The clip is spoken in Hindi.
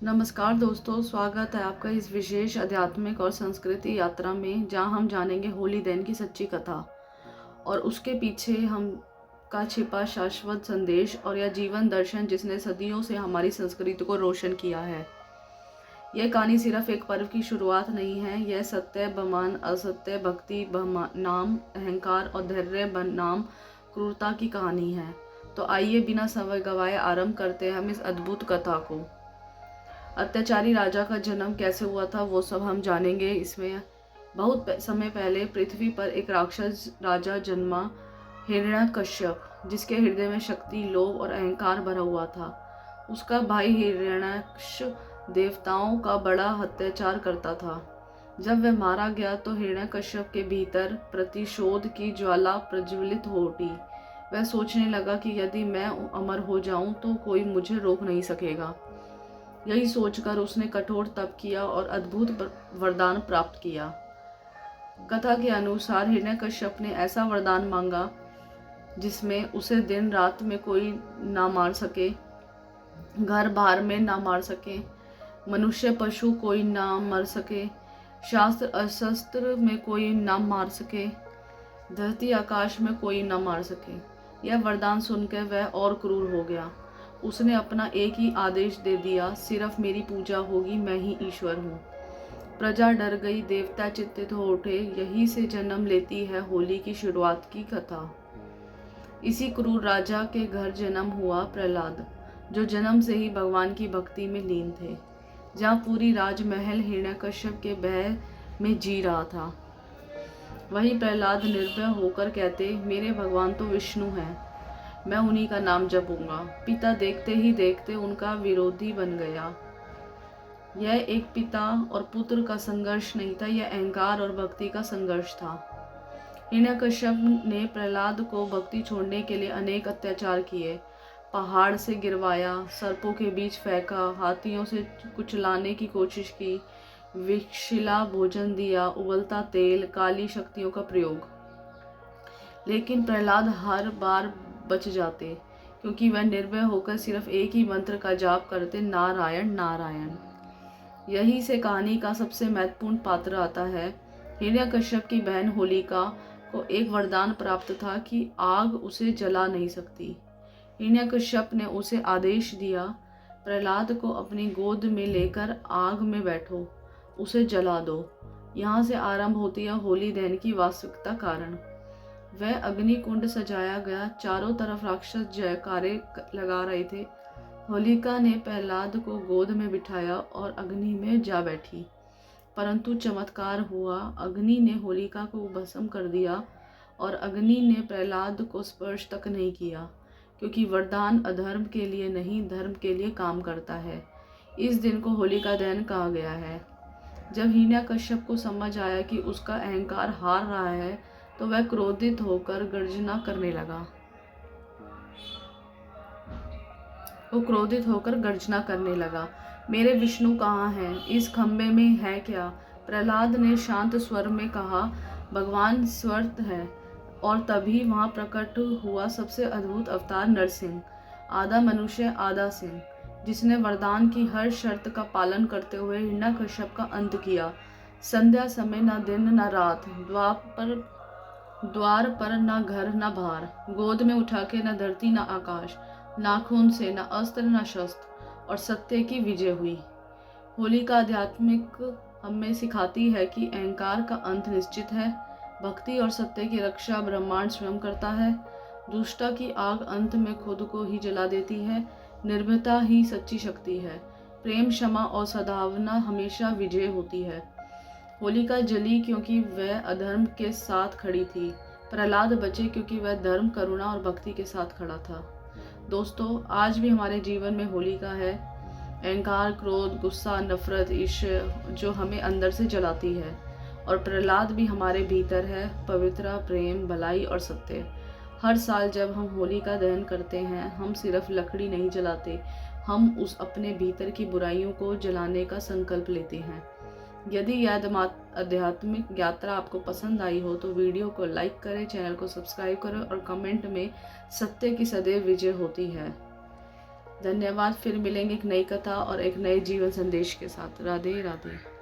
नमस्कार दोस्तों, स्वागत है आपका इस विशेष आध्यात्मिक और संस्कृति यात्रा में, जहां हम जानेंगे होली दिन की सच्ची कथा और उसके पीछे हम का छिपा शाश्वत संदेश और यह जीवन दर्शन जिसने सदियों से हमारी संस्कृति को रोशन किया है। यह कहानी सिर्फ एक पर्व की शुरुआत नहीं है, यह सत्य बनाम असत्य, भक्ति बनाम अहंकार और धैर्य बनाम क्रूरता की कहानी है। तो आइए बिना समय गवाए आरंभ करते हैं हम इस अद्भुत कथा को। अत्याचारी राजा का जन्म कैसे हुआ था वो सब हम जानेंगे इसमें। बहुत समय पहले पृथ्वी पर एक राक्षस राजा जन्मा, हिरण्यकश्यप, जिसके हृदय में शक्ति, लोभ और अहंकार भरा हुआ था। उसका भाई हिरण्याक्ष देवताओं का बड़ा अत्याचार करता था। जब वह मारा गया तो हिरण्यकश्यप के भीतर प्रतिशोध की ज्वाला प्रज्वलित हो उठी। वह सोचने लगा कि यदि मैं अमर हो जाऊं तो कोई मुझे रोक नहीं सकेगा। यही सोचकर उसने कठोर तप किया और अद्भुत वरदान प्राप्त किया। कथा के अनुसार हिरण्यकश्यप ने ऐसा वरदान मांगा जिसमें उसे दिन रात में कोई ना मार सके, घर बाहर में ना मार सके, मनुष्य पशु कोई ना मर सके, शास्त्र अशस्त्र में कोई ना मार सके, धरती आकाश में कोई ना मार सके। यह वरदान सुनकर वह और क्रूर हो गया। उसने अपना एक ही आदेश दे दिया, सिर्फ मेरी पूजा होगी, मैं ही ईश्वर हूँ। प्रजा डर गई, देवता चिंतित हो उठे। यही से जन्म लेती है होली की शुरुआत की कथा। इसी क्रूर राजा के घर जन्म हुआ प्रहलाद, जो जन्म से ही भगवान की भक्ति में लीन थे। जहाँ पूरी राजमहल हिरण्यकश्यप के भय में जी रहा था, वही प्रहलाद निर्भय होकर कहते, मेरे भगवान तो विष्णु हैं, मैं उन्हीं का नाम जपूंगा। पिता देखते ही देखते उनका विरोधी बन गया। यह एक पिता और पुत्र का संघर्ष नहीं था, यह अहंकार और भक्ति का संघर्ष था। हिरण्यकश्यप ने प्रहलाद को भक्ति छोड़ने के लिए अनेक अत्याचार किए। पहाड़ से गिरवाया, सर्पों के बीच फेंका, हाथियों से कुचलाने की कोशिश की, विषैला भोजन दिया, उबलता तेल, काली शक्तियों का प्रयोग। लेकिन प्रहलाद हर बार बच जाते, क्योंकि वह निर्भय होकर सिर्फ एक ही मंत्र का जाप करते, नारायण नारायण। यही से कहानी का सबसे महत्वपूर्ण पात्र आता है। हिरण्यकश्यप की बहन होलिका को एक वरदान प्राप्त था कि आग उसे जला नहीं सकती। हिरण्यकश्यप ने उसे आदेश दिया, प्रहलाद को अपनी गोद में लेकर आग में बैठो, उसे जला दो। यहाँ से आरंभ होती है होली दहन की वास्तविकता कारण। वह अग्नि कुंड सजाया गया, चारों तरफ राक्षस जयकारे लगा रहे थे। होलिका ने प्रहलाद को गोद में बिठाया और अग्नि में जा बैठी। परंतु चमत्कार हुआ, अग्नि ने होलिका को भस्म कर दिया और अग्नि ने प्रहलाद को स्पर्श तक नहीं किया, क्योंकि वरदान अधर्म के लिए नहीं, धर्म के लिए काम करता है। इस दिन को होलिका दहन कहा गया है। जब हिरण्यकश्यप को समझ आया कि उसका अहंकार हार रहा है, तो वह क्रोधित होकर गर्जना करने लगा। मेरे विष्णु कहाँ हैं? इस खंबे में है क्या? प्रहलाद ने शांत स्वर में कहा, भगवान स्वर्त है। और तभी वहां प्रकट हुआ सबसे अद्भुत अवतार नरसिंह, आधा मनुष्य आधा सिंह, जिसने वरदान की हर शर्त का पालन करते हुए हिरण्यकश्यप का अंत किया। संध्या समय, न दिन न रात, द्वार पर न घर न बाहर, गोद में उठा के न धरती न आकाश, नाखून से न अस्त्र न शस्त्र, और सत्य की विजय हुई। होली का आध्यात्मिक हमें सिखाती है कि अहंकार का अंत निश्चित है, भक्ति और सत्य की रक्षा ब्रह्मांड स्वयं करता है। दुष्टता की आग अंत में खुद को ही जला देती है। निर्भयता ही सच्ची शक्ति है। प्रेम, क्षमा और सद्भावना हमेशा विजय होती है। होलिका जली क्योंकि वह अधर्म के साथ खड़ी थी। प्रहलाद बचे क्योंकि वह धर्म, करुणा और भक्ति के साथ खड़ा था। दोस्तों, आज भी हमारे जीवन में होलिका है, अहंकार, क्रोध, गुस्सा, नफरत, ईर्ष्या, जो हमें अंदर से जलाती है। और प्रहलाद भी हमारे भीतर है, पवित्रता, प्रेम, भलाई और सत्य। हर साल जब हम होलिका दहन करते हैं, हम सिर्फ लकड़ी नहीं जलाते, हम उस अपने भीतर की बुराइयों को जलाने का संकल्प लेते हैं। यदि यह आध्यात्मिक यात्रा आपको पसंद आई हो तो वीडियो को लाइक करें, चैनल को सब्सक्राइब करें और कमेंट में सत्य की सदैव विजय होती है धन्यवाद। फिर मिलेंगे एक नई कथा और एक नए जीवन संदेश के साथ। राधे राधे।